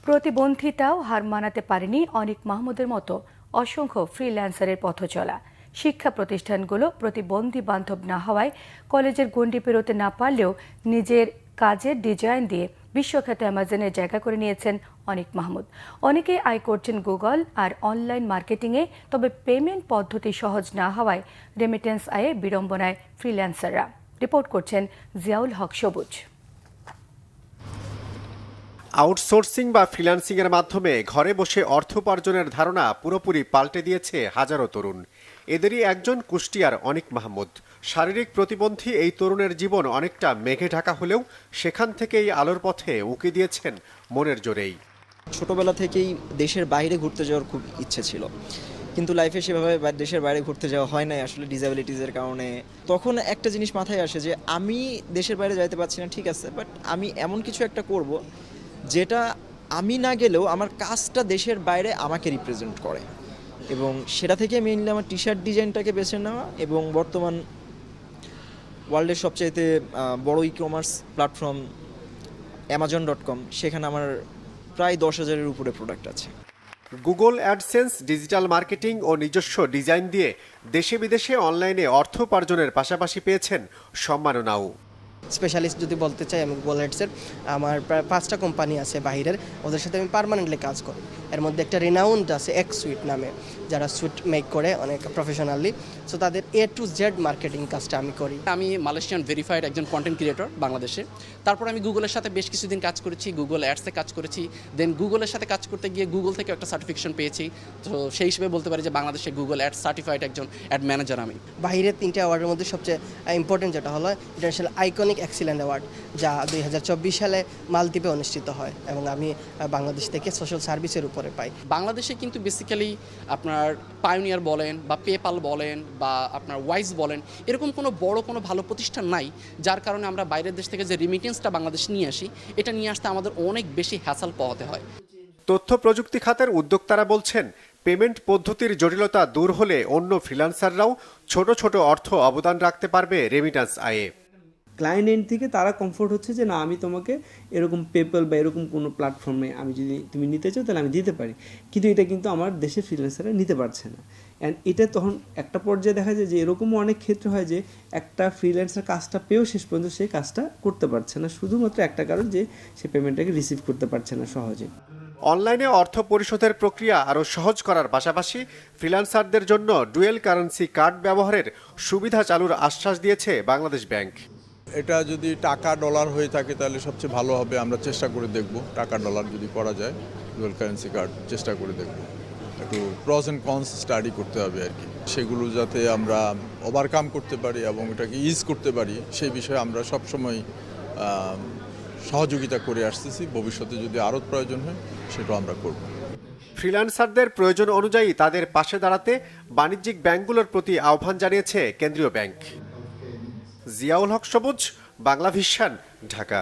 প্রতিবন্ধিতাও হার মানাতে পারেনি অনিক মাহমুদের মতো অসংখ্য ফ্রিল্যান্সারের পথচলা। শিক্ষা প্রতিষ্ঠানগুলো প্রতিবন্ধী বান্ধব না হওয়ায় কলেজের গণ্ডি পেরোতে না পারলেও নিজের কাজের ডিজাইন দিয়ে বিশ্বখ্যাত অ্যামাজনের জায়গা করে নিয়েছেন অনিক মাহমুদ। অনেকেই আয় করছেন গুগল আর অনলাইন মার্কেটিংয়ে, তবে পেমেন্ট পদ্ধতি সহজ না হওয়ায় রেমিটেন্স আয়ে বিড়ম্বনায় ফ্রিল্যান্সাররা। রিপোর্ট করছেন জিয়াউল হক সবুজ। আউটসোর্সিং বা ফ্রিল্যান্সিং এর মাধ্যমে ঘরে বসে অর্থ উপার্জনের ধারণা পুরোপুরি পাল্টে দিয়েছে হাজারো তরুণ। এদেরই একজন কুষ্টিয়ার অনিক মাহমুদ। শারীরিক প্রতিবন্ধী এই তরুণের জীবন অনেকটা মেঘে ঢাকা হলেও সেখান থেকেই আলোর পথে উঁকি দিয়েছেন মনের জোরেই। ছোটবেলা থেকেই দেশের বাইরে ঘুরতে যাওয়ার খুব ইচ্ছে ছিল, কিন্তু লাইফে সেভাবে দেশের বাইরে ঘুরতে যাওয়া হয় নাই আসলে ডিসএবিলিটিসের কারণে। তখন একটা জিনিস মাথায় আসে যে আমি দেশের বাইরে যাইতে পারছি না, ঠিক আছে, বাট আমি এমন কিছু একটা করব যেটা আমি না গেলেও আমার কাজটা দেশের বাইরে আমাকে রিপ্রেজেন্ট করে, এবং সেটা থেকে মেইনলি আমার টি শার্ট ডিজাইনটাকে বেছে নেওয়া। এবং বর্তমান ওয়ার্ল্ডের সবচাইতে বড় ই কমার্স প্ল্যাটফর্ম Amazon.com, সেখানে আমার প্রায় 10,000-এর উপরে প্রোডাক্ট আছে। গুগল অ্যাডসেন্স, ডিজিটাল মার্কেটিং ও নিজস্ব ডিজাইন দিয়ে দেশে বিদেশে অনলাইনে অর্থ উপার্জনের পাশাপাশি পেয়েছেন সম্মাননাও। স্পেশালিস্ট যদি বলতে চাই, আমি গুগল অ্যাডসের আমার প্রায় 5টা কোম্পানি আছে বাহিরের, ওদের সাথে আমি পার্মানেন্টলি কাজ করি। এর মধ্যে একটা রিনাউন্ড আছে এক্স সুইট নামে, যারা সুইট মেক করে অনেক প্রফেশনালি। সো তাদের A to Z মার্কেটিং কাজটা আমি করি। আমি মালয়েশিয়ান ভেরিফাইড একজন কন্টেন্ট ক্রিয়েটর বাংলাদেশে। তারপর আমি গুগলের সাথে বেশ কিছুদিন কাজ করেছি, গুগল অ্যাডসে কাজ করেছি। দেন গুগলের সাথে কাজ করতে গিয়ে গুগল থেকে একটা সার্টিফিকেশন পেয়েছি। তো সেই হিসেবে বলতে পারি যে বাংলাদেশে গুগল অ্যাডস সার্টিফাইড একজন অ্যাড ম্যানেজার আমি। বাহিরের 3টে অ্যাওয়ার্ডের মধ্যে সবচেয়ে ইম্পর্টেন্ট যেটা হলো ইন্টারন্যাশনাল আইকনিক এক্সিলেন্ট অ্যাওয়ার্ড, যা 2024 সালে মালদ্বীপে অনুষ্ঠিত হয়, এবং আমি বাংলাদেশ থেকে সোশ্যাল সার্ভিসের উপরে পাই। বাংলাদেশে কিন্তু বেসিক্যালি আপনার পায়োনিয়ার বলেন বা পেপাল বলেন বা আপনার ওয়াইজ বলেন, এরকম কোনো ভালো প্রতিষ্ঠান নাই, যার কারণে আমরা বাইরের দেশ থেকে যে রিমিটেন্সটা বাংলাদেশ নিয়ে আসি, এটা নিয়ে আসতে আমাদের অনেক বেশি হ্যাসেল পোহাতে হয়। তথ্য প্রযুক্তি খাতের উদ্যোক্তারা বলছেন, পেমেন্ট পদ্ধতির জটিলতা দূর হলে অন্য ফ্রিল্যান্সাররাও ছোট ছোট অর্থ অবদান রাখতে পারবে রেমিটেন্স আয়ে। ক্লায়েন্ট এন্ড থেকে তারা কমফোর্ট হচ্ছে যে না, আমি তোমাকে এরকম পেপ্যাল বা এরকম কোনো প্ল্যাটফর্মে আমি যদি তুমি নিতে চাও তাহলে আমি দিতে পারি, কিন্তু এটা কিন্তু আমার দেশের ফ্রিল্যান্সাররা নিতে পারছে না। অ্যান্ড এটা তখন একটা পর্যায়ে দেখা যায় যে এরকমও অনেক ক্ষেত্রে হয় যে একটা ফ্রিল্যান্সার কাজটা পেয়েও শেষ পর্যন্ত সেই কাজটা করতে পারছে না, শুধুমাত্র একটা কারণ যে সে পেমেন্টটাকে রিসিভ করতে পারছে না সহজে। অনলাইনে অর্থ পরিশোধের প্রক্রিয়া আরও সহজ করার পাশাপাশি ফ্রিল্যান্সারদের জন্য ডুয়েল কারেন্সি কার্ড ব্যবহারের সুবিধা চালুর আশ্বাস দিয়েছে বাংলাদেশ ব্যাংক। এটা যদি টাকা ডলার হয়ে থাকে তাহলে সবচেয়ে ভালো হবে, আমরা চেষ্টা করে দেখব। টাকা ডলার যদি করা যায়, ডুয়াল কারেন্সি কার্ড চেষ্টা করে দেখব। একটু প্রস অ্যান্ড কনস স্টাডি করতে হবে আর কি, সেগুলো যাতে আমরা ওভারকাম করতে পারি এবং এটাকে ইজ করতে পারি, সেই বিষয়ে আমরা সবসময় সহযোগিতা করে আসতেছি। ভবিষ্যতে যদি আরও প্রয়োজন হয় সেটাও আমরা করব। ফ্রিল্যান্সারদের প্রয়োজন অনুযায়ী তাদের পাশে দাঁড়াতে বাণিজ্যিক ব্যাংকগুলোর প্রতি আহ্বান জানিয়েছে কেন্দ্রীয় ব্যাংক। জিয়াউল হক সবুজ, বাংলা ভিশন, ঢাকা।